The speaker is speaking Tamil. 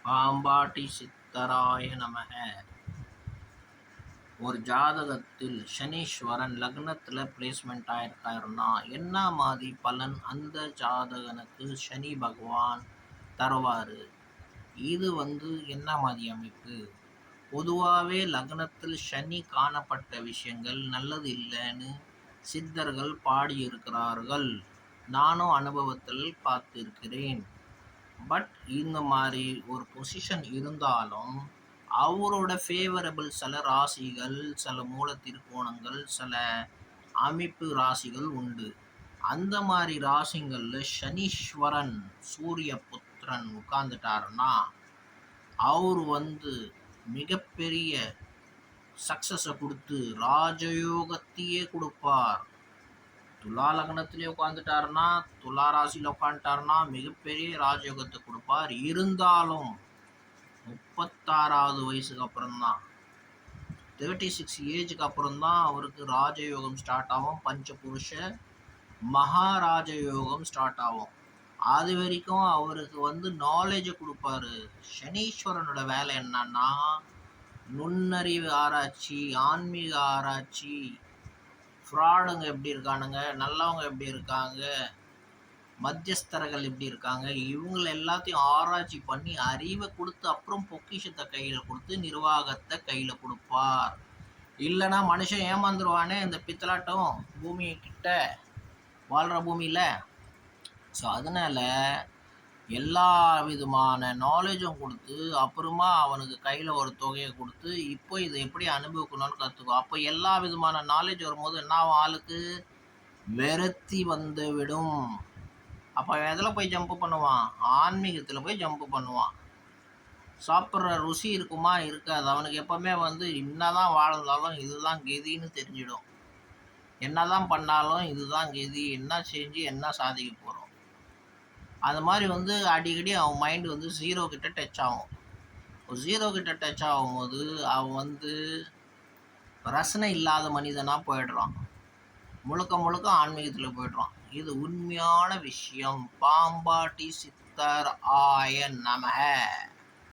பாம்பாட்டி சித்தராய நமக. ஒரு ஜாதகத்தில் சனீஸ்வரன் லக்னத்தில் பிளேஸ்மெண்ட் ஆயிருக்காருன்னா என்ன மாதிரி பலன் அந்த ஜாதகனுக்கு சனி பகவான் தருவார்? இது என்ன மாதிரி அமைப்பு? பொதுவாகவே லக்னத்தில் சனி காணப்பட்ட விஷயங்கள் நல்லது இல்லைன்னு சித்தர்கள் பாடியிருக்கிறார்கள். நானும் அனுபவத்தில் பார்த்திருக்கிறேன். பட் இந்த மாதிரி ஒரு பொசிஷன் இருந்தாலும் அவரோட ஃபேவரபிள் சில ராசிகள், சில மூல திருக்கோணங்கள், சில அமைப்பு ராசிகள் உண்டு. அந்த மாதிரி ராசிகளில் சனீஸ்வரன் சூரிய புத்திரன் உட்கார்ந்துட்டாருன்னா அவர் மிகப்பெரிய சக்ஸஸை கொடுத்து ராஜயோகத்தையே கொடுப்பார். துலா லக்னத்திலே உட்காந்துட்டாருன்னா, துலா ராசியில் உட்காந்துட்டாருன்னா மிகப்பெரிய ராஜயோகத்தை கொடுப்பார். இருந்தாலும் 36வது வயசுக்கு அப்புறம்தான், 36 ஏஜுக்கு அப்புறம்தான் அவருக்கு ராஜயோகம் ஸ்டார்ட் ஆகும். பஞ்சபுருஷ மகாராஜயோகம் ஸ்டார்ட் ஆகும். அது வரைக்கும் அவருக்கு நாலேஜை கொடுப்பாரு. சனீஸ்வரனோட வேலை என்னன்னா நுண்ணறிவு ஆராய்ச்சி, ஆன்மீக ஆராய்ச்சி, ஃப்ராடுங்க எப்படி இருக்கானுங்க, நல்லவங்க எப்படி இருக்காங்க, மத்தியஸ்தர்கள் எப்படி இருக்காங்க, இவங்களை எல்லாத்தையும் ஆராய்ச்சி பண்ணி அறிவை கொடுத்து அப்புறம் பொக்கிஷத்தை கையில் கொடுத்து நிர்வாகத்தை கையில் கொடுப்பார். இல்லைன்னா மனுஷன் ஏமாந்துருவானே இந்த பித்தலாட்டம் பூமி கிட்ட வாழ்கிற பூமியில். ஸோ அதனால் எல்லா விதமான நாலேஜும் கொடுத்து அப்புறமா அவனுக்கு கையில் ஒரு தொகையை கொடுத்து இப்போ இதை எப்படி அனுபவிக்கணும்னு கற்றுக்கோ. அப்போ எல்லா விதமான நாலேஜ் வரும்போது என்ன ஆளுக்கு வெறுத்தி வந்து விடும். அப்போ எதில் போய் ஜம்ப் பண்ணுவான்? ஆன்மீகத்தில் போய் ஜம்ப் பண்ணுவான். சாப்பிட்ற ருசி இருக்குமா? இருக்காது. அவனுக்கு எப்போவுமே என்னதான் வாழ்ந்தாலும் இதுதான் கெதின்னு தெரிஞ்சிடும். என்னதான் பண்ணாலும் இதுதான் கெதி, என்ன செஞ்சு என்ன சாதிக்க போகிறோம். அது மாதிரி அடிக்கடி அவன் மைண்டு 0 கிட்ட டச் ஆகும். 0 கிட்ட டச் ஆகும்போது அவன் ரசனை இல்லாத மனிதனாக போயிடுறான். முழுக்க முழுக்க ஆன்மீகத்தில் போய்ட்றான். இது உண்மையான விஷயம். பாம்பாட்டி சித்தர் ஆய நமக.